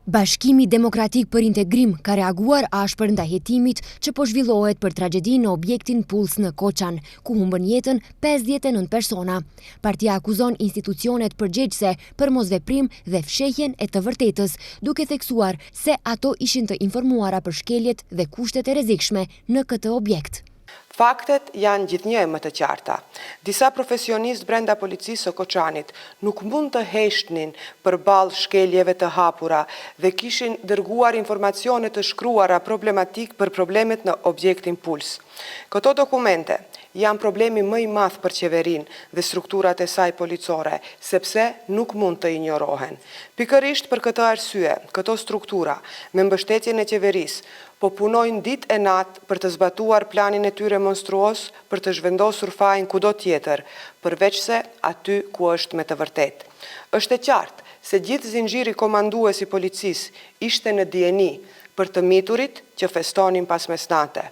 Bashkimi Demokratik për Integrim ka reaguar ashpër ndaj hetimit që po zhvillohet për tragjedinë në objektin Puls në Koçan, ku humbën jetën 59 persona. Partia akuzon institucionet përgjegjëse për mosveprim dhe fshehjen e të vërtetës, duke theksuar se ato ishin të informuara për shkeljet dhe kushtet e rrezikshme në këtë objekt. Faktet janë gjithnjë më të qarta. Disa profesionistë brenda policisë së Koçanit nuk mund të heshtnin përballë shkeljeve të hapura dhe kishin dërguar informacione të shkruara problematik për problemet në objektin Puls. Këto dokumente janë problemi më i madh për qeverinë dhe strukturat e saj policore, sepse nuk mund të injorohen. Pikërisht për këtë arsye, këto struktura, me mbështetjen e qeverisë, po punojnë ditë e natë për të zbatuar planin e tyre monstruos për të zhvendosur fajin kudo tjetër, përveç se aty ku është me të vërtetë. Është e qartë se gjithë zinxhiri komandues i policisë ishte në dieni për të miturit që festonin pas mesnate,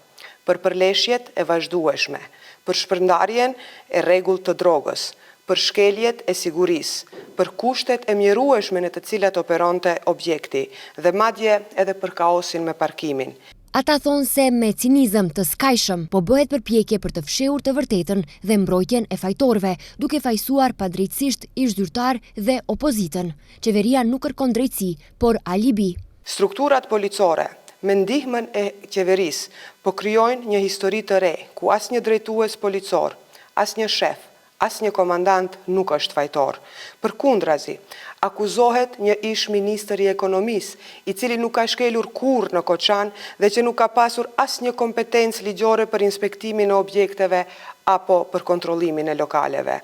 për përleshjet e vazhdueshme, për shpërndarjen e rregull të drogës, për shkeljet e sigurisë, për kushtet e mjerueshme në të cilat operonte objekti dhe madje edhe për kaosin me parkimin. Ata thonë se me cinizëm të skajshëm po bëhet përpjekje për të fshehur të vërtetën dhe mbrojtjen e fajtorëve, duke fajsuar padrejtësisht ish-zyrtar dhe opozitën. Qeveria nuk kërkon drejtësi, por alibi. Strukturat policore me ndihmën e qeverisë po krijojnë një histori të re, ku asnjë drejtues policor, asnjë shef, asnjë komandant nuk është fajtor. Përkundrazi, akuzohet një ish ministër i ekonomisë, i cili nuk ka shkelur kurrë në Koçan dhe që nuk ka pasur asnjë kompetencë ligjore për inspektimin e objekteve apo për kontrollimin e lokaleve.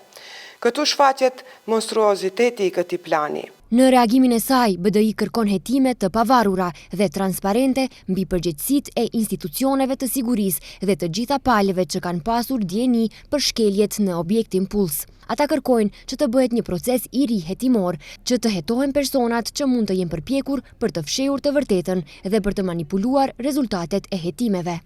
Këtu shfaqet monstruoziteti i këtij plani. Në reagimin e saj, BDI kërkon hetime të pavarura dhe transparente mbi përgjegjësitë e institucioneve të sigurisë dhe të gjitha palëve që kanë pasur dieni për shkeljet në objektin Puls. Ata kërkojnë që të bëhet një proces i ri hetimor, që të hetohen personat që mund të jenë përpjekur për të fshehur të vërtetën dhe për të manipuluar rezultatet e hetimeve.